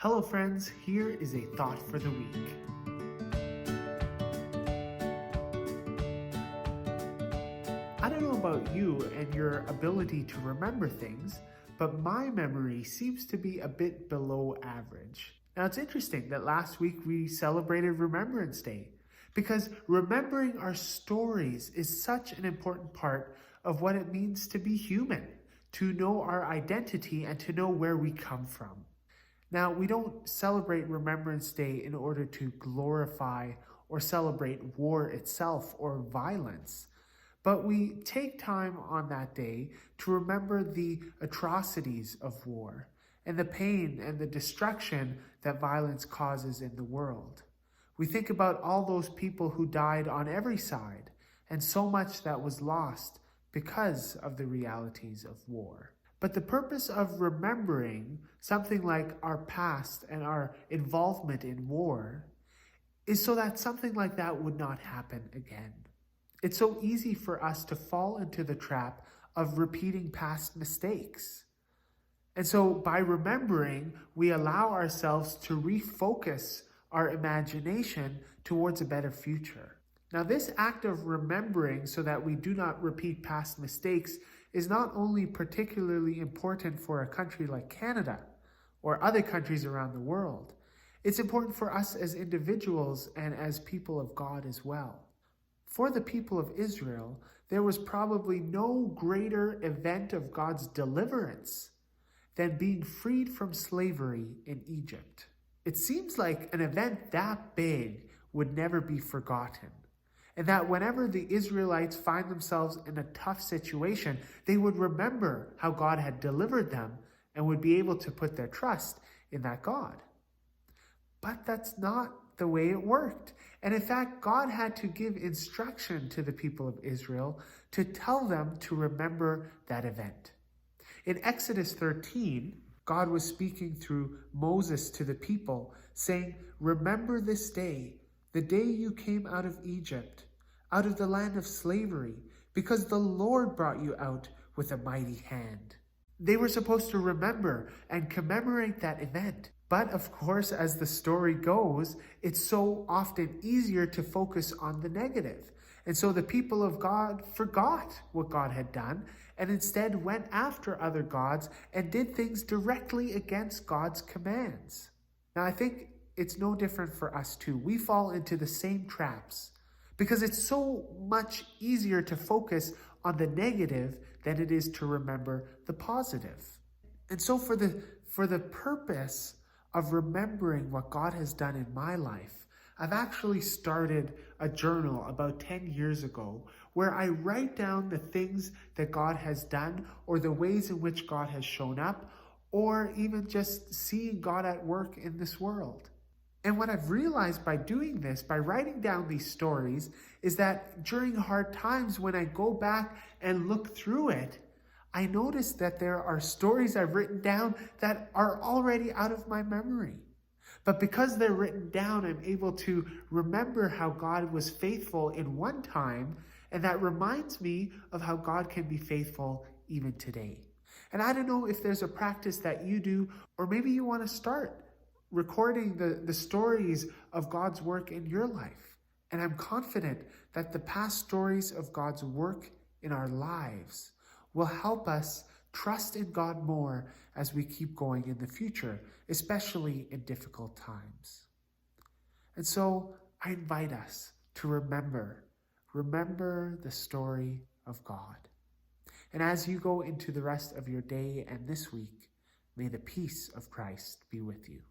Hello friends, here is a thought for the week. I don't know about you and your ability to remember things, but my memory seems to be a bit below average. Now it's interesting that last week we celebrated Remembrance Day because remembering our stories is such an important part of what it means to be human, to know our identity and to know where we come from. Now, we don't celebrate Remembrance Day in order to glorify or celebrate war itself or violence, but we take time on that day to remember the atrocities of war and the pain and the destruction that violence causes in the world. We think about all those people who died on every side and so much that was lost because of the realities of war. But the purpose of remembering something like our past and our involvement in war is so that something like that would not happen again. It's so easy for us to fall into the trap of repeating past mistakes. And so by remembering, we allow ourselves to refocus our imagination towards a better future. Now, this act of remembering so that we do not repeat past mistakes is not only particularly important for a country like Canada or other countries around the world, it's important for us as individuals and as people of God as well. For the people of Israel, there was probably no greater event of God's deliverance than being freed from slavery in Egypt. It seems like an event that big would never be forgotten. And that whenever the Israelites find themselves in a tough situation, they would remember how God had delivered them and would be able to put their trust in that God. But that's not the way it worked. And in fact, God had to give instruction to the people of Israel to tell them to remember that event. In Exodus 13, God was speaking through Moses to the people, saying, "Remember this day, the day you came out of Egypt, out of the land of slavery, because the Lord brought you out with a mighty hand." They were supposed to remember and commemorate that event. But of course, as the story goes, it's so often easier to focus on the negative. And so the people of God forgot what God had done and instead went after other gods and did things directly against God's commands. Now, I think it's no different for us too. We fall into the same traps because it's so much easier to focus on the negative than it is to remember the positive. And so for the purpose of remembering what God has done in my life, I've actually started a journal about 10 years ago where I write down the things that God has done or the ways in which God has shown up, or even just seeing God at work in this world. And what I've realized by doing this, by writing down these stories, is that during hard times, when I go back and look through it, I notice that there are stories I've written down that are already out of my memory. But because they're written down, I'm able to remember how God was faithful in one time, and that reminds me of how God can be faithful even today. And I don't know if there's a practice that you do, or maybe you want to start recording the stories of God's work in your life. And I'm confident that the past stories of God's work in our lives will help us trust in God more as we keep going in the future, especially in difficult times. And so I invite us to remember the story of God. And as you go into the rest of your day and this week, may the peace of Christ be with you.